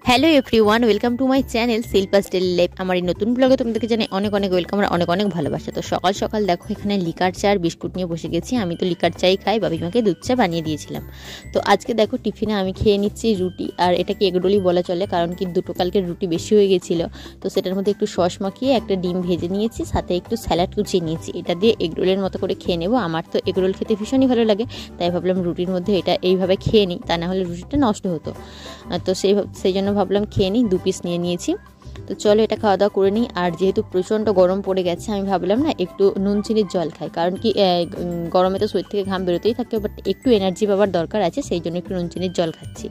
Hello everyone, welcome to my channel Shilpa's daily life. আমার এই নতুন ব্লগে তোমাদেরকে জানাই অনেক অনেক ওয়েলকাম আর অনেক অনেক ভালোবাসা। তো সকাল সকাল দেখো এখানে লিকার চা আর বিস্কুট নিয়ে বসে গেছি। আমি তো লিকার চাই খাই, বাবিমাকে দুধ চা বানিয়ে দিয়েছিলাম। তো আজকে দেখো টিফিনে আমি খেয়ে নিচ্ছি রুটি, আর এটাকে এগরোলই বলা চলে, কারণ কি দুটো কালকের রুটি বেশি হয়ে গেছিলো। তো সেটার মধ্যে একটু সস মাখিয়ে একটা ডিম ভেজে নিয়েছি, সাথে একটু স্যালাড কুচিয়ে নিয়েছি। এটা দিয়ে এগরোলের মতো করে খেয়ে নেবো। আমার তো এগরোল খেতে ভীষণই ভালো লাগে, তাই ভাবলাম রুটির মধ্যে এটা এইভাবে খেয়ে নিই, তা না হলে রুটিটা নষ্ট হতো। তো সেই জন্য ভাবলাম খেয়ে নিই। 2 পিস নিয়ে নিয়েছি। তো চলো এটা খাওয়া দাওয়া করে নিই। আর যেহেতু প্রচণ্ড গরম পড়ে গেছে, আমি ভাবলাম না একটু নুন চিনির জল খাই, কারণ কি গরমে তো শরীর থেকে ঘাম বেরোতেই থাকে, বাট একটু এনার্জি পাওয়ার দরকার আছে, সেই জন্য একটু নুন চিনির জল খাচ্ছি।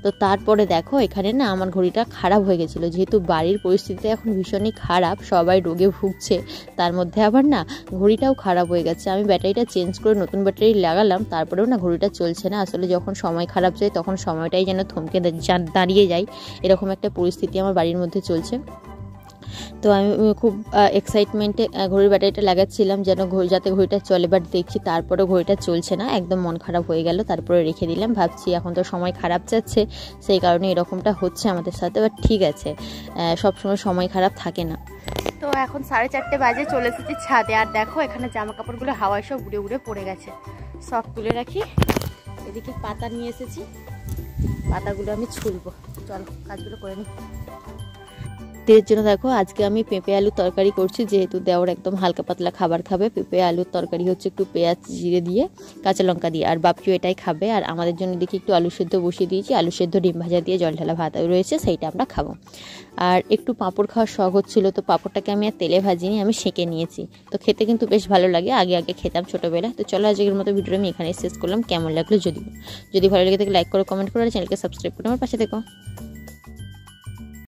তো তারপরে দেখো এখানে না আমার ঘড়িটা খারাপ হয়ে গেছিলো। যেহেতু বাড়ির পরিস্থিতি এখন ভীষণই খারাপ, সবাই রোগে ভুগছে, তার মধ্যে আবার না ঘড়িটাও খারাপ হয়ে গেছে। আমি ব্যাটারিটা চেঞ্জ করে নতুন ব্যাটারি লাগালাম, তারপরেও না ঘড়িটা চলছে না। আসলে যখন সময় খারাপ যায় তখন সময়টাই যেন থমকে দাঁড়িয়ে যায়, এরকম একটা পরিস্থিতি আমার বাড়ির মধ্যে চলছে। তো আমি খুব এক্সাইটমেন্টে ঘড়ির ব্যাটারিটা লাগাচ্ছিলাম যাতে ঘড়িটা চলে, বাট দেখছি তারপরে ঘড়িটা চলছে না। একদম মন খারাপ হয়ে গেল, তারপরে রেখে দিলাম। ভাবছি এখন তো সময় খারাপ যাচ্ছে, সেই কারণে এরকমটা হচ্ছে আমাদের সাথে, বাট ঠিক আছে, সবসময় সময় খারাপ থাকে না। তো এখন 4:30 বাজে, চলে এসেছি ছাদে। আর দেখো এখানে জামা কাপড়গুলো হাওয়ায় সব উড়ে উড়ে পড়ে গেছে, সব তুলে রাখি। এদিকে পাতা নিয়ে এসেছি, পাতাগুলো আমি ছুলবো। চলো কাজগুলো করে নিই। এর জন্য দেখো আজকে আমি পেঁপে আলুর তরকারি করছি, যেহেতু দেওর একদম হালকা পাতলা খাবার খাবে। পেঁপে আলুর তরকারি হচ্ছে একটু পেঁয়াজ জিরে দিয়ে, কাঁচা লঙ্কা দিয়ে, আর বাপিও এটাই খাবে। আর আমাদের জন্য দেখি একটু আলু সেদ্ধ বসিয়ে দিয়েছি, আলু সেদ্ধ ডিম ভাজা দিয়ে জল ঢালা ভাত রয়েছে, সেইটা আমরা খাবো। আর একটু পাঁপড় খাওয়ার শখ হচ্ছিল, তো পাঁপড়টাকে আমি আর তেলে ভাজিনি, আমি সেঁকে নিয়েছি। তো খেতে কিন্তু বেশ ভালো লাগে, আগে আগে খেতাম ছোটোবেলায়। তো চলো আজকের মতো ভিডিওটা আমি এখানে শেষ করলাম। কেমন লাগলো যদি ভালো লেগে থাকে লাইক করো, কমেন্ট করো, আর চ্যানেলকে সাবস্ক্রাইব করে আমার পাশে থেকো।